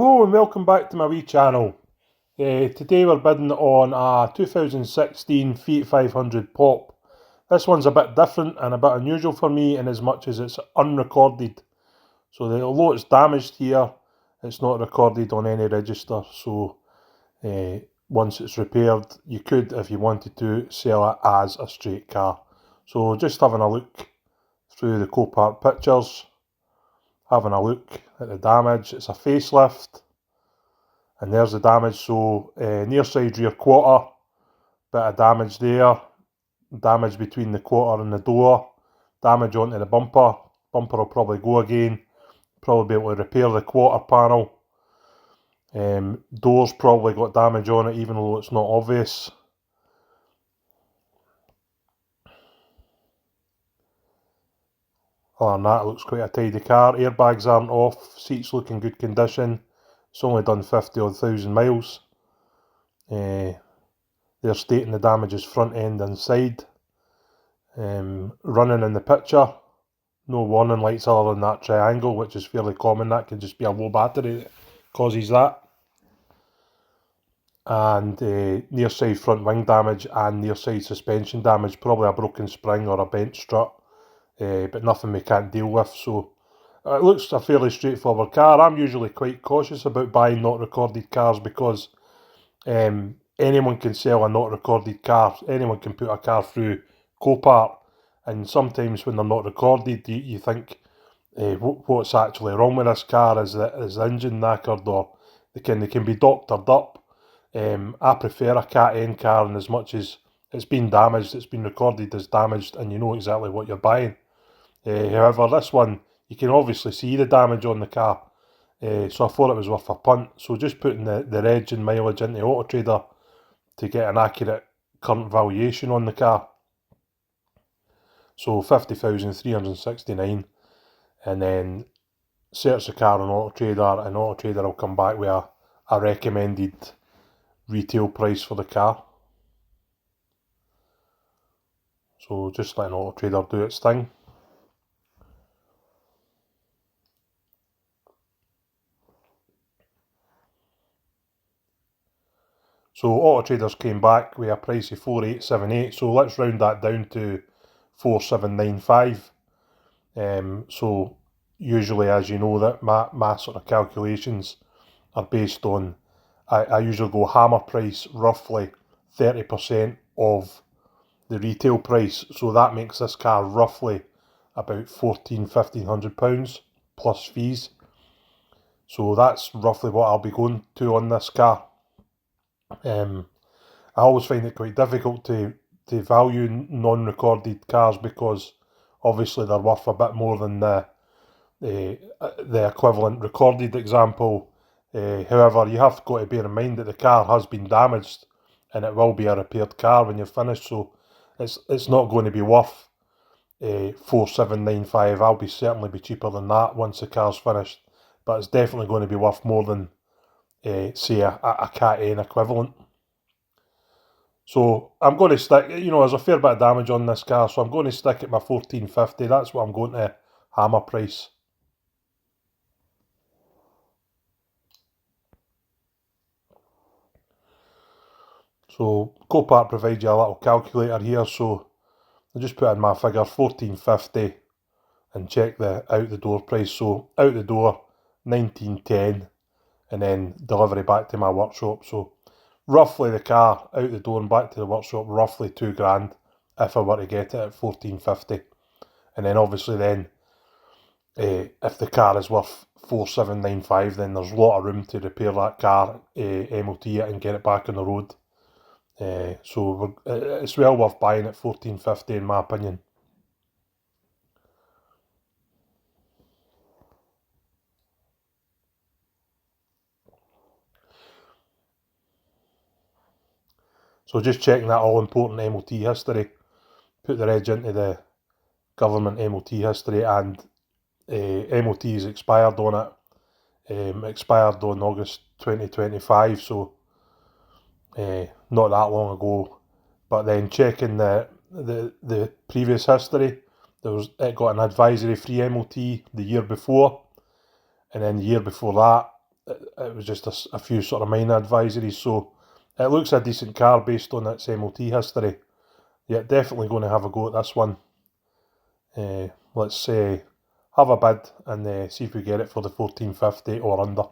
Hello and welcome back to my wee channel. Today we're bidding on a 2016 Fiat 500 Pop. This one's a bit different and a bit unusual for me in as much as it's unrecorded. So although it's damaged here, it's not recorded on any register. So once it's repaired, you could, if you wanted to, sell it as a straight car. So just having a look through the Copart pictures. Having a look at the damage, it's a facelift, and there's the damage. So near side rear quarter, bit of damage there, damage between the quarter and the door, damage onto the bumper will probably go again, probably be able to repair the quarter panel. Door's probably got damage on it even though it's not obvious. Other than that, it looks quite a tidy car. Airbags aren't off, seats look in good condition. It's only done 50,000 miles. They're stating the damage is front end and side. Running in the picture, no warning lights other than that triangle, which is fairly common. That can just be a low battery that causes that. And near side front wing damage and near side suspension damage, probably a broken spring or a bent strut. But nothing we can't deal with, so it looks a fairly straightforward car. I'm usually quite cautious about buying not recorded cars because anyone can sell a not recorded car. Anyone can put a car through Copart, and sometimes when they're not recorded, you think, what's actually wrong with this car? Is the engine knackered, or they can be doctored up. I prefer a cat-end car, and as much as it's been damaged, it's been recorded as damaged, and you know exactly what you're buying. However, this one, you can obviously see the damage on the car, so I thought it was worth a punt. So just putting the reg and mileage into Auto Trader to get an accurate current valuation on the car. So 50,369, and then search the car on Auto Trader, and Auto Trader will come back with a recommended retail price for the car. So just letting Auto Trader do its thing. So Auto Traders came back with a price of 4878, so let's round that down to 4795. So usually, as you know, that my sort of calculations are based on, I usually go hammer price roughly 30% of the retail price, so that makes this car roughly about £1,500 plus fees. So that's roughly what I'll be going to on this car. I always find it quite difficult to value non-recorded cars because obviously they're worth a bit more than the equivalent recorded example. However, you have got to bear in mind that the car has been damaged and it will be a repaired car when you're finished, so it's not going to be worth 4795. I'll certainly be cheaper than that once the car's finished, but it's definitely going to be worth more than say a Cat-N equivalent. So I'm going to stick, there's a fair bit of damage on this car, so I'm going to stick at my 1450. That's what I'm going to hammer price. So Copart provides you a little calculator here, so I just put in my figure 1450 and check the out the door price. So out the door 1910, and then delivery back to my workshop. So roughly the car out the door and back to the workshop, roughly £2,000 if I were to get it at 1450. And then obviously then if the car is worth 4795, then there's a lot of room to repair that car, MOT it and get it back on the road. So it's well worth buying at 1450 in my opinion. So just checking that all important MOT history, put the reg into the government MOT history, and MOT is expired on it. Expired on August 2025, so not that long ago. But then checking the previous history, it got an advisory free MOT the year before, and then the year before that it was just a few sort of minor advisories. So it looks a decent car based on its MOT history. Yeah, definitely going to have a go at this one. Let's have a bid and see if we get it for the 1450 or under.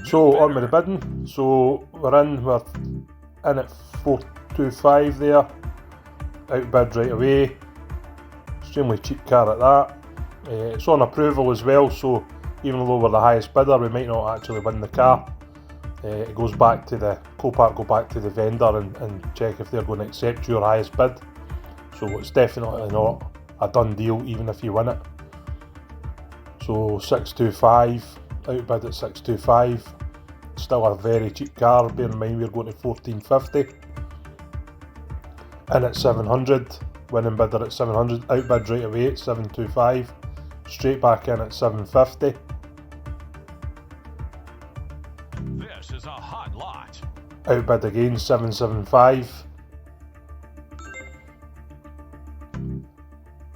So on with the bidding. So we're in at 425 there. Outbid right away. Extremely cheap car at that. It's on approval as well, so even though we're the highest bidder, we might not actually win the car. It goes back to the Copart, go back to the vendor and check if they're going to accept your highest bid. So it's definitely not a done deal even if you win it. So 625, outbid at 625. Still a very cheap car, bear in mind we're going to 1450. In at 700, winning bidder at 700, outbid right away at 725. Straight back in at 750. This is a hot lot. Outbid again 775.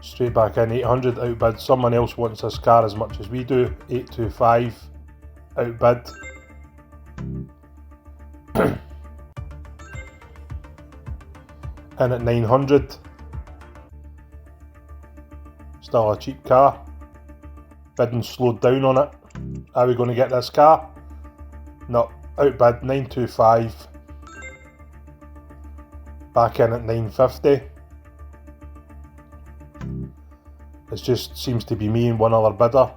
Straight back in 800. Outbid. Someone else wants this car as much as we do. 825. Outbid. In at 900. Still a cheap car. Bidding slowed down on it. Are we going to get this car? No. Outbid 925. Back in at 950. It just seems to be me and one other bidder.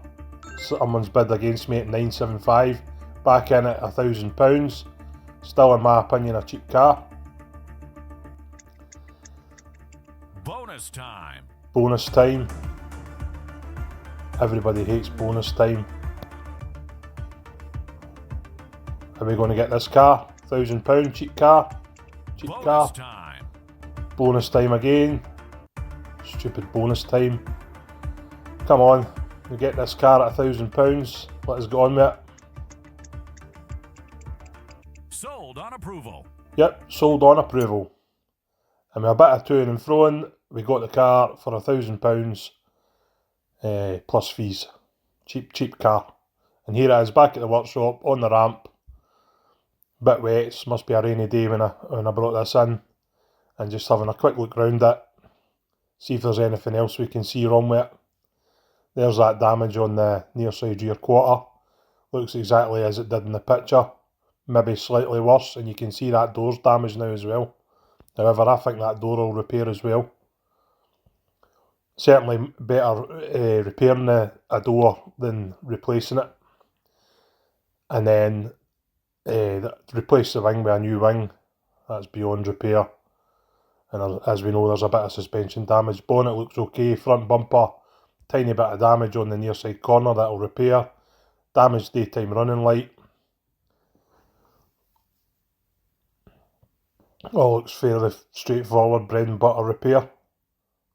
Someone's bid against me at 975. Back in at £1,000. Still, in my opinion, a cheap car. Bonus time. Bonus time. Everybody hates bonus time. Are we going to get this car? £1,000, cheap car. Cheap Bonus car. time. Bonus time again. Stupid bonus time. Come on, we get this car at £1,000. Let us get on with it. Sold on approval. Yep, sold on approval. And with a bit of to and fro, we got the car for £1,000 plus fees. Cheap car. And here it is back at the workshop on the ramp. Bit wet, it must be a rainy day when I brought this in. And just having a quick look round it. See if there's anything else we can see wrong with it. There's that damage on the near side rear quarter. Looks exactly as it did in the picture. Maybe slightly worse, and you can see that door's damaged now as well. However, I think that door will repair as well. Certainly better repairing a door than replacing it. And then replace the wing with a new wing. That's beyond repair. And as we know, there's a bit of suspension damage. Bonnet looks okay. Front bumper, tiny bit of damage on the near side corner that'll repair. Damaged daytime running light. All looks fairly straightforward, bread and butter repair.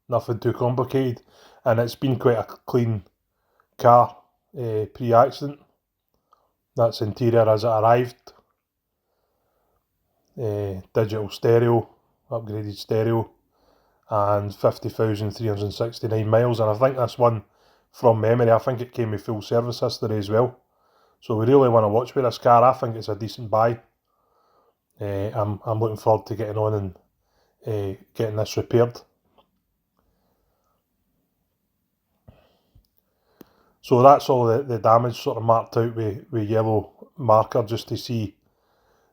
Nothing too complicated. And it's been quite a clean car pre-accident. That's interior as it arrived. Digital stereo, upgraded stereo, and 50,369 miles. And I think this one, from memory, I think it came with full service history as well. So we really want to watch with this car. I think it's a decent buy. I'm looking forward to getting on and getting this repaired. So that's all the damage sort of marked out with yellow marker, just to see.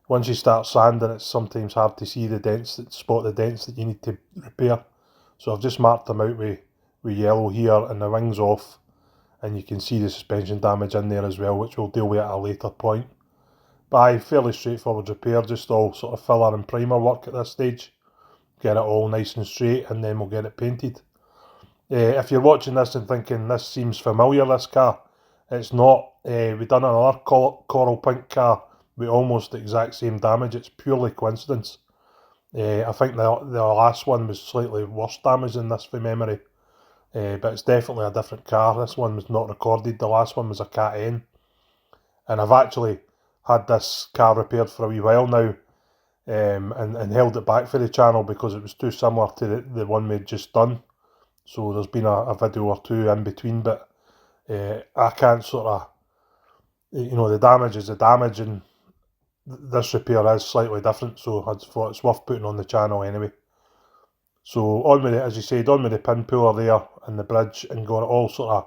Once you start sanding, it's sometimes hard to see the dents, spot the dents that you need to repair. So I've just marked them out with yellow here, and the wing's off, and you can see the suspension damage in there as well, which we'll deal with at a later point. But fairly straightforward repair, just all sort of filler and primer work at this stage. Get it all nice and straight, and then we'll get it painted. If you're watching this and thinking this seems familiar, this car, it's not. We've done another coral pink car with almost the exact same damage. It's purely coincidence. I think the last one was slightly worse damage than this from memory. But it's definitely a different car. This one was not recorded. The last one was a Cat N. And I've actually had this car repaired for a wee while now, and held it back for the channel because it was too similar to the one we'd just done. So there's been a video or two in between, but I can't sort of, the damage is the damage, and this repair is slightly different, so I thought it's worth putting on the channel anyway. So on with it, as you said, on with the pin puller there and the bridge, and got it all sort of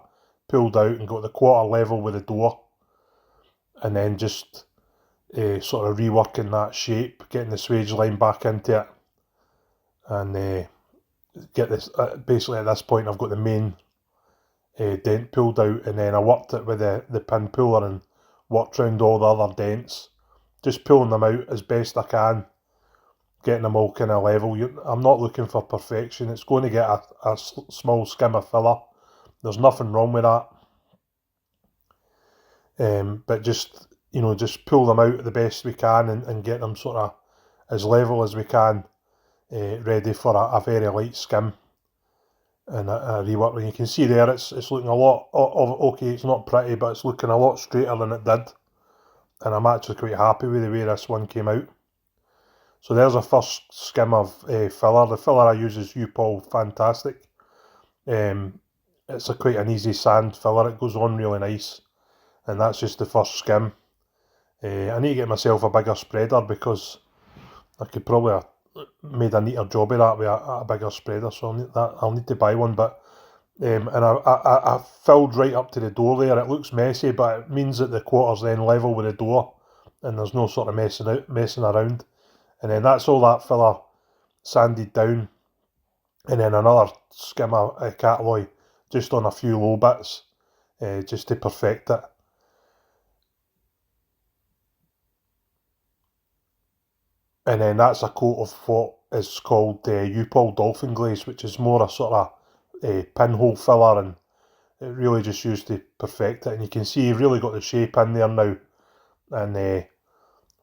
pulled out and got the quarter level with the door, and then just sort of reworking that shape, getting the swage line back into it, and get this, basically at this point I've got the main dent pulled out, and then I worked it with the pin puller and worked around all the other dents, just pulling them out as best I can, getting them all kind of level. I'm not looking for perfection. It's going to get a small skim of filler. There's nothing wrong with that. But just, just pull them out the best we can, and get them sort of as level as we can, ready for a very light skim and a rework. And you can see there it's looking a lot okay, it's not pretty, but it's looking a lot straighter than it did, and I'm actually quite happy with the way this one came out. So there's a first skim of filler. The filler I use is U-Pol Fantastic. It's quite an easy sand filler, it goes on really nice, and that's just the first skim. I need to get myself a bigger spreader, because I could probably have made a neater job of that with a bigger spreader, so I'll need to buy one. But and I filled right up to the door there. It looks messy, but it means that the quarter's then level with the door, and there's no sort of messing around. And then that's all that filler sanded down, and then another skim of Catalloy just on a few low bits, just to perfect it. And then that's a coat of what is called U-Pol Dolphin Glaze, which is more a sort of pinhole filler, and it really just used to perfect it. And you can see you've really got the shape in there now. And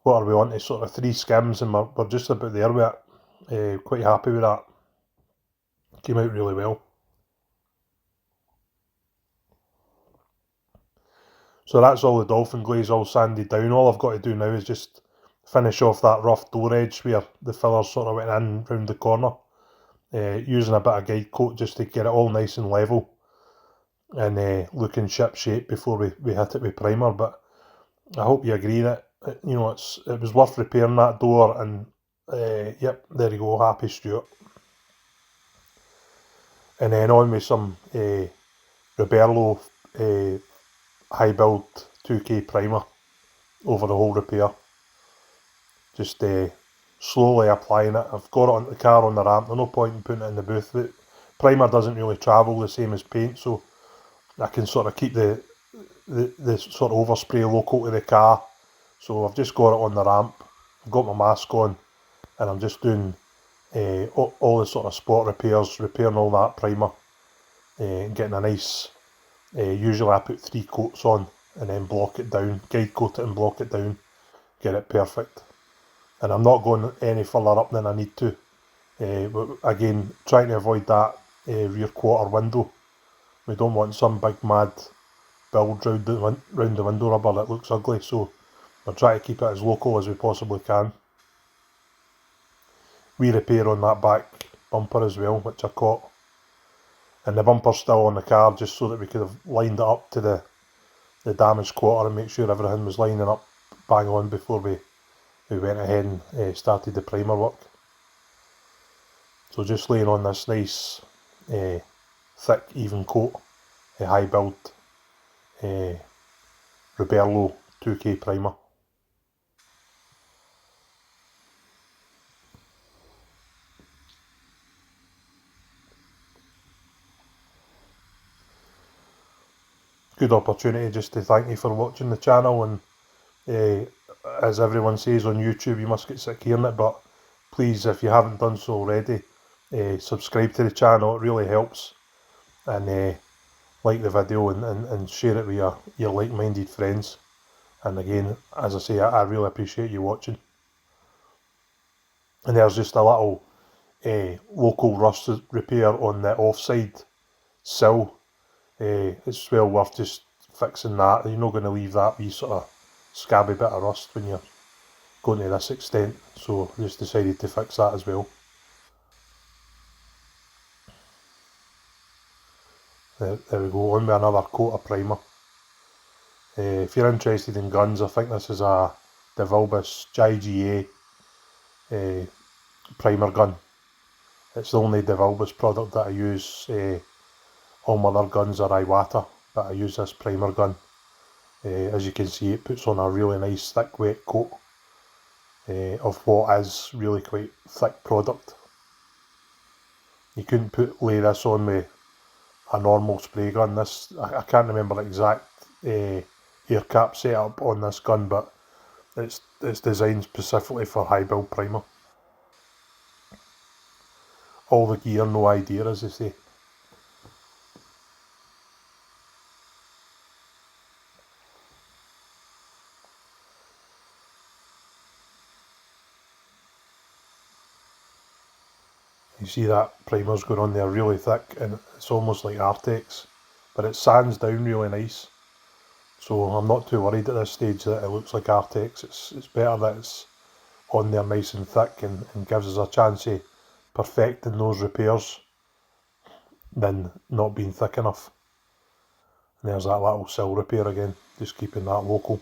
what are we on to? Sort of 3 skims, and we're just about there with it. Quite happy with that. Came out really well. So that's all the Dolphin Glaze all sanded down. All I've got to do now is just finish off that rough door edge where the filler sort of went in round the corner, using a bit of guide coat just to get it all nice and level, and looking ship shape before we hit it with primer. But I hope you agree that it was worth repairing that door, and yep, there you go, happy Stuart. And then on with some Roberlo high build 2K primer over the whole repair. Just slowly applying it. I've got it on the car on the ramp. There's no point in putting it in the booth. The primer doesn't really travel the same as paint, so I can sort of keep the sort of overspray local to the car. So I've just got it on the ramp. I've got my mask on, and I'm just doing all the sort of spot repairs, repairing all that primer, and getting a nice, usually I put 3 coats on and then block it down, guide coat it and block it down, get it perfect. And I'm not going any further up than I need to. But again, trying to avoid that rear quarter window. We don't want some big mad build round the window rubber that looks ugly, so we're trying to keep it as local as we possibly can. We repair on that back bumper as well, which I caught. And the bumper's still on the car, just so that we could have lined it up to the damaged quarter and make sure everything was lining up bang on before we went ahead and started the primer work. So just laying on this nice thick even coat, high build Roberlo 2K primer. Good opportunity just to thank you for watching the channel, and as everyone says on YouTube, you must get sick of hearing it, but please, if you haven't done so already, subscribe to the channel. It really helps, and like the video and share it with your like-minded friends. And again, as I say, I really appreciate you watching. And there's just a little local rust repair on the offside sill. It's well worth just fixing that. You're not going to leave that wee sort of scabby bit of rust when you're going to this extent, so I just decided to fix that as well. There we go, on with another coat of primer. If you're interested in guns, I think this is a DeVilbiss JGA primer gun. It's the only DeVilbiss product that I use. All my other guns are Iwata, but I use this primer gun. As you can see, it puts on a really nice thick wet coat of what is really quite thick product. You couldn't lay this on with a normal spray gun. I can't remember the exact air cap setup on this gun, but it's designed specifically for high build primer. All the gear, no idea, as they say. You see that primer's going on there really thick, and it's almost like Artex, but it sands down really nice. So I'm not too worried at this stage that it looks like Artex. It's better that it's on there nice and thick and gives us a chance of perfecting those repairs than not being thick enough. And there's that little sill repair again, just keeping that local.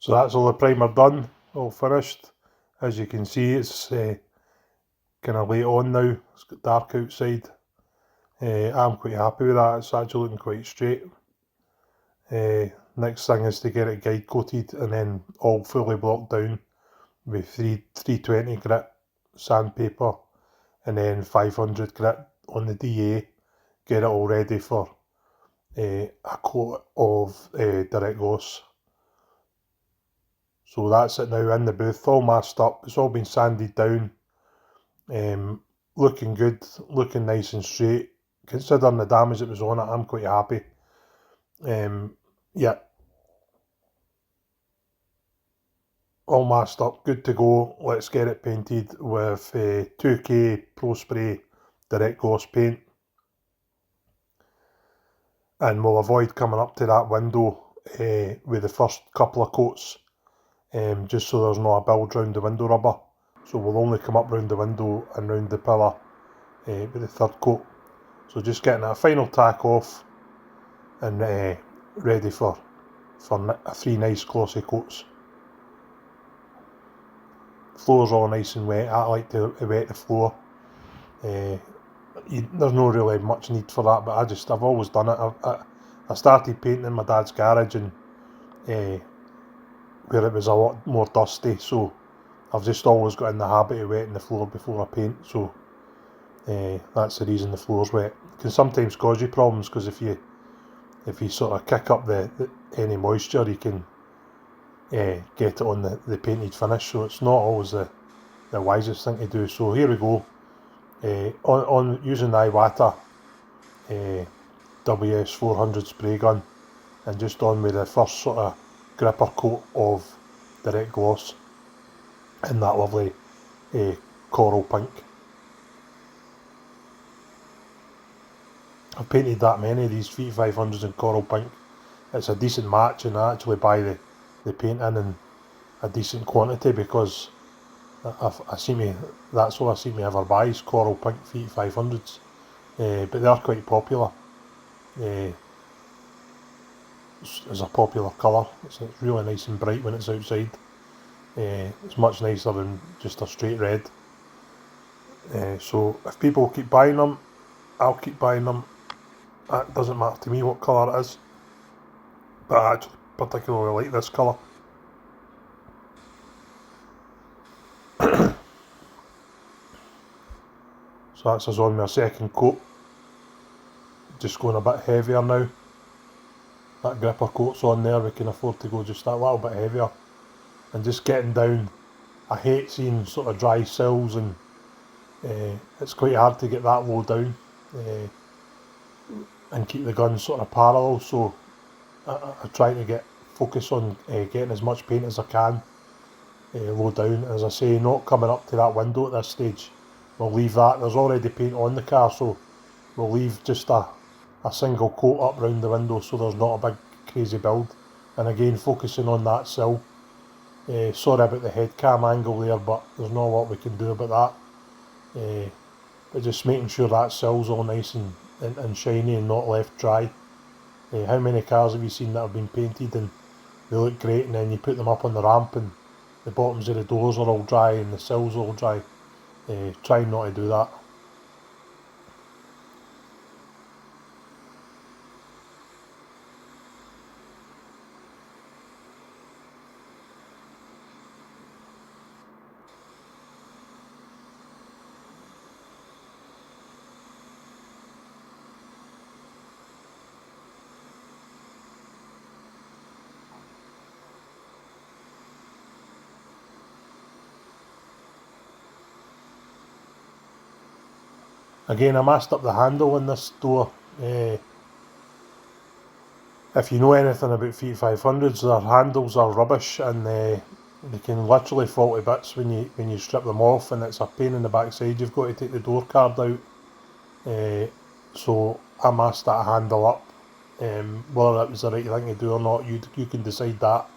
So that's all the primer done, all finished. As you can see, it's kind of late on now, it's got dark outside. I'm quite happy with that, it's actually looking quite straight. Next thing is to get it guide coated and then all fully blocked down with 320 grit sandpaper and then 500 grit on the DA. Get it all ready for a coat of direct gloss. So that's it now in the booth, all masked up, it's all been sanded down. Looking good, looking nice and straight. Considering the damage that was on it, I'm quite happy. Yeah, all masked up, good to go. Let's get it painted with 2K Pro Spray direct gloss paint, and we'll avoid coming up to that window with the first couple of coats, just so there's not a build round the window rubber. So we'll only come up round the window and round the pillar with the third coat. So just getting a final tack off and ready for 3 nice glossy coats. The floor's all nice and wet. I like to wet the floor. There's no really much need for that, but I've always done it. I started painting in my dad's garage, and where it was a lot more dusty, so I've just always got in the habit of wetting the floor before I paint. So that's the reason the floor's wet. It can sometimes cause you problems, because if you sort of kick up any moisture, you can get it on the painted finish. So it's not always the wisest thing to do. So here we go, on using the Iwata WS400 spray gun, and just on with the first sort of gripper coat of direct gloss in that lovely coral pink. I've painted that many of these Fiat 500s in coral pink. It's a decent match, and I actually buy the paint in a decent quantity, because that's all I seem to ever buy is coral pink Fiat 500s, but they are quite popular. It's a popular colour. It's really nice and bright when it's outside. It's much nicer than just a straight red. So if people keep buying them, I'll keep buying them. It doesn't matter to me what colour it is, but I actually particularly like this colour. So that's us on my second coat. Just going a bit heavier now. That gripper coat's on there, we can afford to go just that little bit heavier. And just getting down. I hate seeing sort of dry sills, and it's quite hard to get that low down and keep the gun sort of parallel. So I try to focus on getting as much paint as I can low down. As I say, not coming up to that window at this stage. We'll leave that. There's already paint on the car, so we'll leave just a single coat up round the window, so there's not a big crazy build. And again, focusing on that sill. Sorry about the head cam angle there, but there's not a lot we can do about that. But just making sure that sill's all nice and shiny and not left dry. How many cars have you seen that have been painted and they look great, and then you put them up on the ramp and the bottoms of the doors are all dry and the sill's all dry? Try not to do that. Again, I messed up the handle in this door. If you know anything about Fiat 500s, their handles are rubbish, and they can literally fall to bits when you strip them off, and it's a pain in the backside. You've got to take the door card out. So I messed that handle up. Whether it was the right thing to do or not, you can decide that.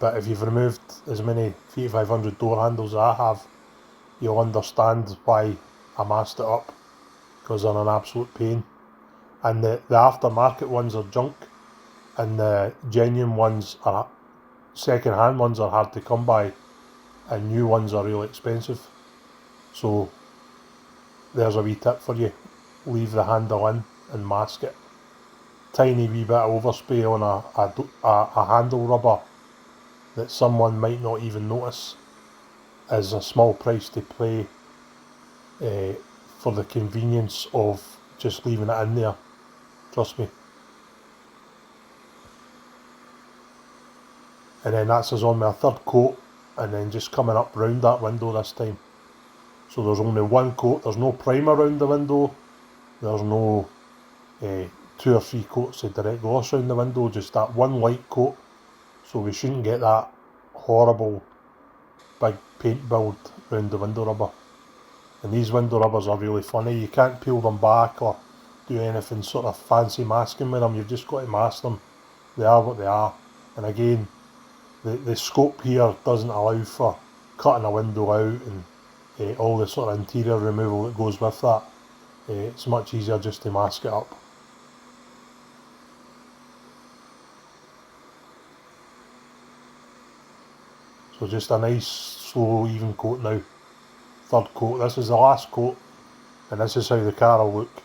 But if you've removed as many Fiat 500 door handles as I have, you'll understand why I masked it up, because they're an absolute pain. And the aftermarket ones are junk, and the genuine ones are second-hand ones are hard to come by, and new ones are really expensive. So there's a wee tip for you: leave the handle in and mask it. Tiny wee bit of overspray on a handle rubber that someone might not even notice is a small price to pay for the convenience of just leaving it in there. Trust me. And then that's us on my third coat, and then just coming up round that window this time. So there's only one coat, there's no primer around the window, there's no 2 or 3 coats of direct gloss around the window, just that one light coat. So we shouldn't get that horrible big paint build around the window rubber. And these window rubbers are really funny, you can't peel them back or do anything sort of fancy masking with them, you've just got to mask them. They are what they are. And again, the scope here doesn't allow for cutting a window out and all the sort of interior removal that goes with that. It's much easier just to mask it up. So just a nice slow even coat now. Third coat, this is the last coat, and this is how the car will look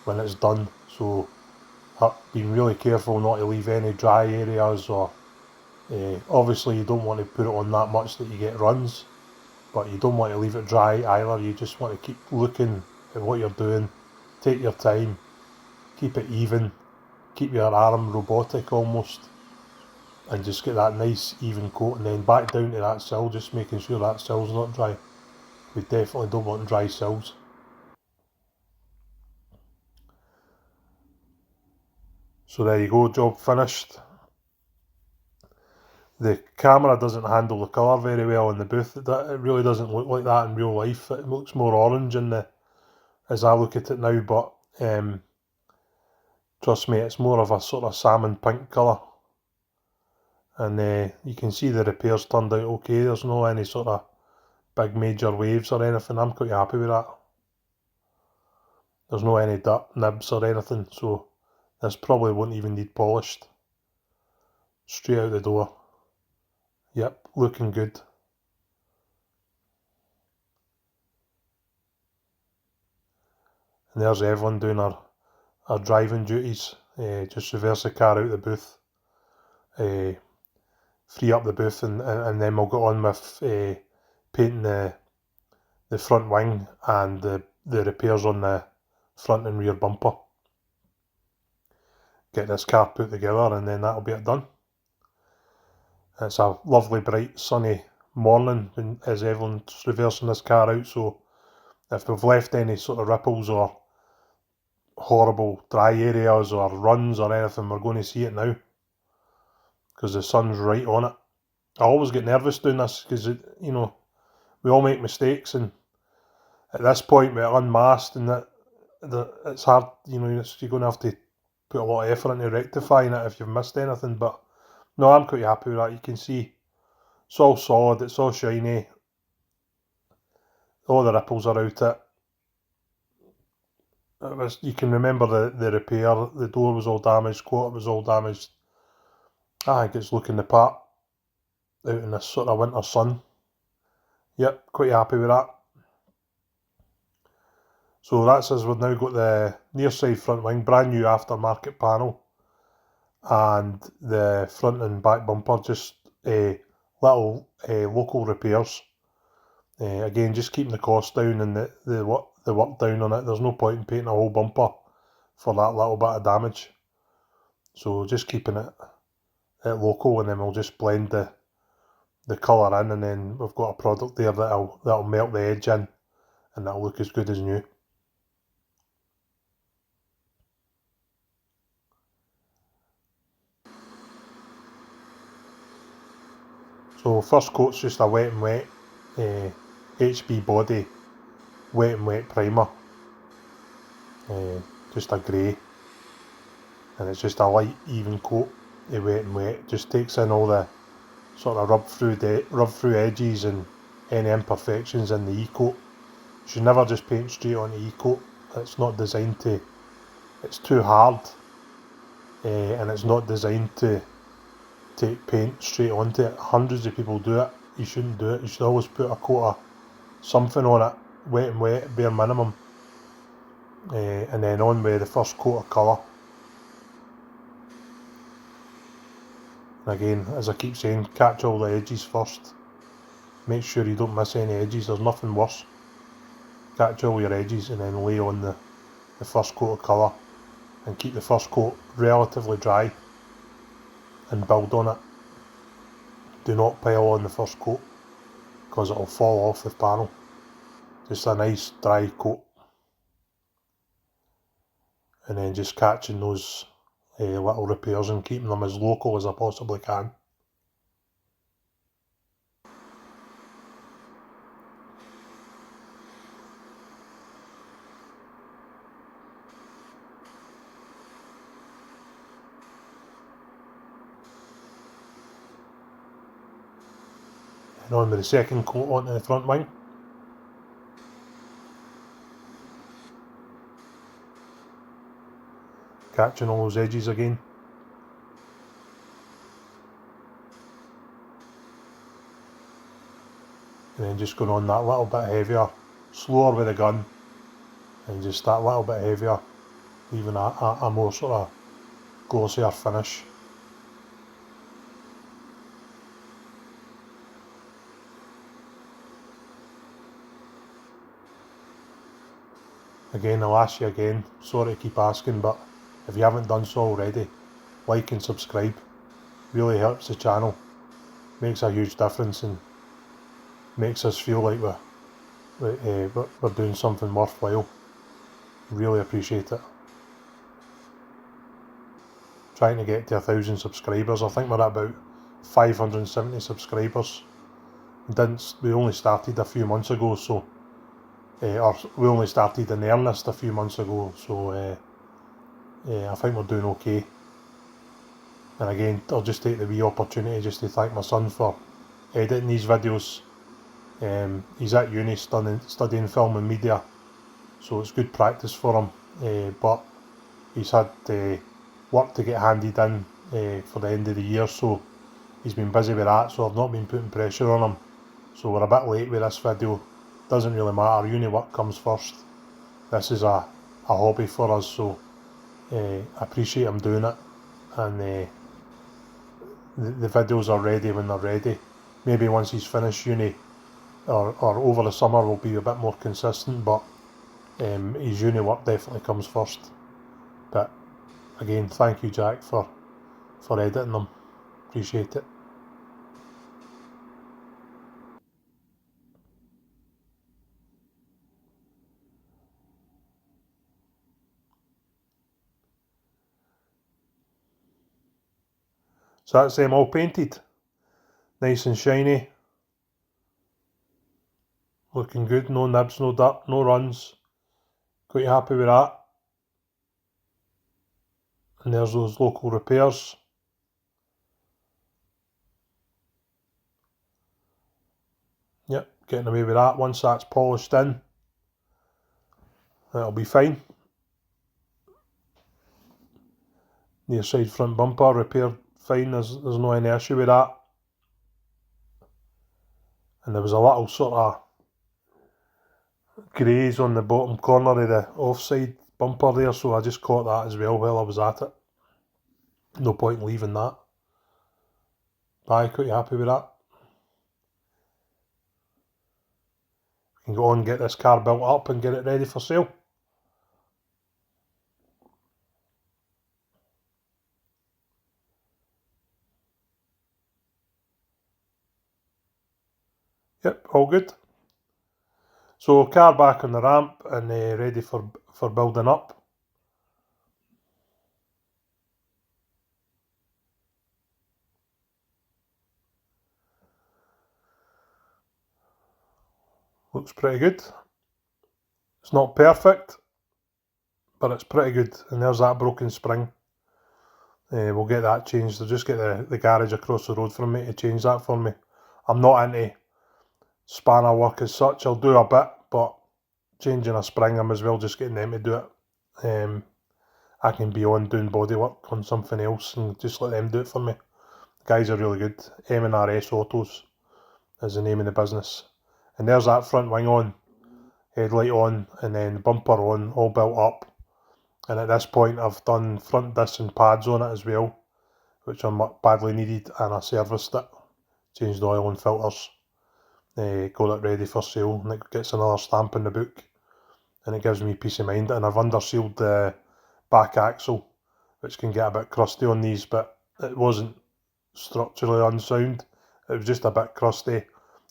when it's done. So being really careful not to leave any dry areas, or obviously you don't want to put it on that much that you get runs, but you don't want to leave it dry either. You just want to keep looking at what you're doing, take your time, keep it even, keep your arm robotic almost, and just get that nice even coat, and then back down to that sill, just making sure that sill's not dry. We definitely don't want dry sills. So there you go, job finished. The camera doesn't handle the colour very well in the booth. It really doesn't look like that in real life. It looks more orange as I look at it now, but trust me, it's more of a sort of salmon pink colour. And you can see the repairs turned out okay. There's no any sort of big major waves or anything. I'm quite happy with that. There's no any dirt nibs or anything, so this probably won't even need polished. Straight out the door. Yep, looking good. And there's Evelyn doing her driving duties. Just reverse the car out the booth. Free up the booth, and then we'll get on with painting the front wing and the repairs on the front and rear bumper. Get this car put together, and then that'll be it done. It's a lovely bright sunny morning as Evelyn's reversing this car out, so if we've left any sort of ripples or horrible dry areas or runs or anything, we're going to see it now, because the sun's right on it. I always get nervous doing this, because we all make mistakes, and at this point with it unmasked, and it's hard, you're going to have to put a lot of effort into rectifying it if you've missed anything. But no, I'm quite happy with that. You can see it's all solid, it's all shiny, all the ripples are out it. You can remember the repair, the door was all damaged, quarter was all damaged. I think it's looking the part out in this sort of winter sun. Yep, quite happy with that. So that's us. We've now got the near side front wing, brand new aftermarket panel, and the front and back bumper, just little local repairs. Again, just keeping the cost down and the work down on it. There's no point in painting a whole bumper for that little bit of damage. So just keeping it local, and then we'll just blend the colour in, and then we've got a product there that'll melt the edge in, and that'll look as good as new. So first coat's just a wet and wet HB Body wet and wet primer, just a grey, and it's just a light even coat of wet and wet. Just takes in all the sort of rub through edges and any imperfections in the e-coat. You should never just paint straight on the e-coat. It's not designed to, it's too hard, and it's not designed to take paint straight onto it. Hundreds of people do it. You shouldn't do it. You should always put a coat of something on it, wet and wet, bare minimum, and then on with the first coat of colour. And again, as I keep saying, catch all the edges first. Make sure you don't miss any edges. There's nothing worse. Catch all your edges and then lay on the first coat of colour, and keep the first coat relatively dry and build on it. Do not pile on the first coat, because it will fall off the panel. Just a nice dry coat. And then just catching those little repairs and keeping them as local as I possibly can. And on with the second coat onto the front wing. Catching all those edges again. And then just going on that little bit heavier, slower with the gun, and just that little bit heavier, leaving a more sort of glossier finish. Again, I'll ask you again, sorry to keep asking, but if you haven't done so already, like and subscribe. Really helps the channel, makes a huge difference, and makes us feel like we're doing something worthwhile. Really appreciate it. Trying to get to 1,000 subscribers. I think we're at about 570 subscribers. We only started a few months ago, so or we only started in earnest a few months ago, so I think we're doing okay. And again, I'll just take the wee opportunity just to thank my son for editing these videos. He's at uni studying film and media, so it's good practice for him, but he's had work to get handed in for the end of the year, so he's been busy with that, so I've not been putting pressure on him. So we're a bit late with this video. Doesn't really matter, uni work comes first. This is a hobby for us, so I appreciate him doing it, and the videos are ready when they're ready. Maybe once he's finished uni or over the summer we'll be a bit more consistent, but his uni work definitely comes first. But again, thank you Jack for editing them, appreciate it. So that's them all painted, nice and shiny, looking good, no nibs, no dirt, no runs, quite happy with that. And there's those local repairs. Yep, getting away with that. Once that's polished in, that'll be fine. Near side front bumper repaired fine, there's no any issue with that. And there was a little sort of graze on the bottom corner of the offside bumper there, so I just caught that as well while I was at it. No point in leaving that. But I'm quite happy with that. We can go on and get this car built up and get it ready for sale. Yep, all good. So car back on the ramp and ready for building up. Looks pretty good. It's not perfect, but it's pretty good. And there's that broken spring. We'll get that changed. I'll just get the garage across the road from me to change that for me. I'm not into spanner work as such. I'll do a bit, but changing a spring, I'm as well just getting them to do it. I can be on doing bodywork on something else and just let them do it for me. The guys are really good. M&RS Autos is the name of the business. And there's that front wing on, headlight on, and then bumper on, all built up. And at this point I've done front discs and pads on it as well, which are badly needed, and I serviced it, changed the oil and filters, got it ready for sale, and it gets another stamp in the book, and it gives me peace of mind. And I've undersealed the back axle, which can get a bit crusty on these, but it wasn't structurally unsound, it was just a bit crusty,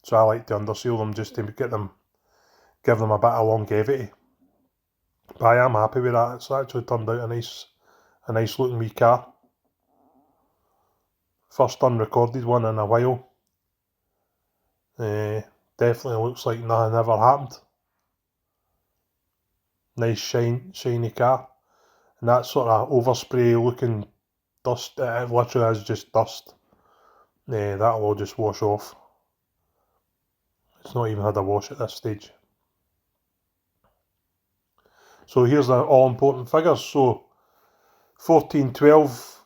so I like to underseal them just to get give them a bit of longevity. But I am happy with that. It's actually turned out a nice looking wee car. First unrecorded one in a while. Definitely looks like nothing ever happened. Nice shiny car. And that sort of overspray looking dust, it literally is just dust. That'll all just wash off. It's not even had a wash at this stage. So here's the all important figures. So 1412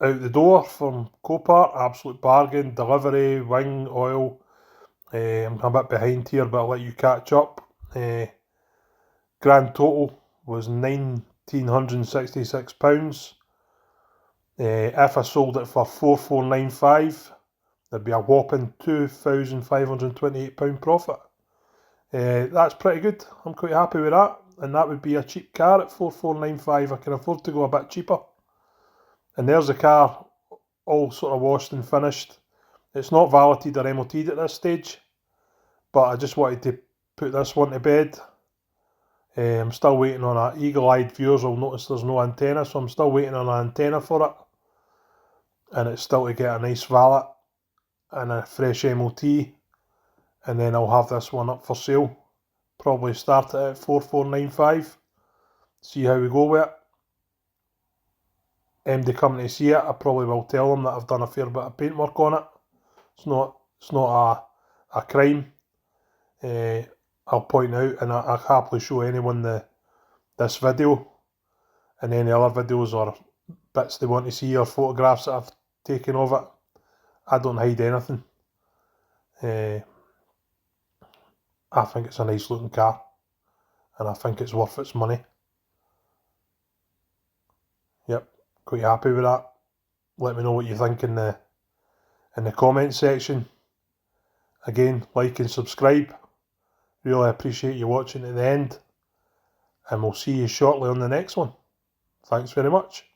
out the door from Copart, absolute bargain. Delivery, wing, oil. I'm a bit behind here, but I'll let you catch up. Grand total was £1,966. If I sold it for 4495, there'd be a whopping £2,528 profit. That's pretty good. I'm quite happy with that. And that would be a cheap car at 4495. I can afford to go a bit cheaper. And there's the car, all sort of washed and finished. It's not valeted or MOT'd at this stage, but I just wanted to put this one to bed. I'm still waiting on an eagle-eyed viewers will notice there's no antenna, so I'm still waiting on an antenna for it. And it's still to get a nice valet and a fresh MOT. And then I'll have this one up for sale. Probably start it at 4495. See how we go with it. MD come to see it, I probably will tell them that I've done a fair bit of paintwork on it. It's not a crime. I'll point out, and I'll happily show anyone this video and any other videos or bits they want to see or photographs that I've taken of it. I don't hide anything. I think it's a nice looking car, and I think it's worth its money. Yep, quite happy with that. Let me know what you think in the comment section. Again, like and subscribe. Really appreciate you watching to the end, and we'll see you shortly on the next one. Thanks very much.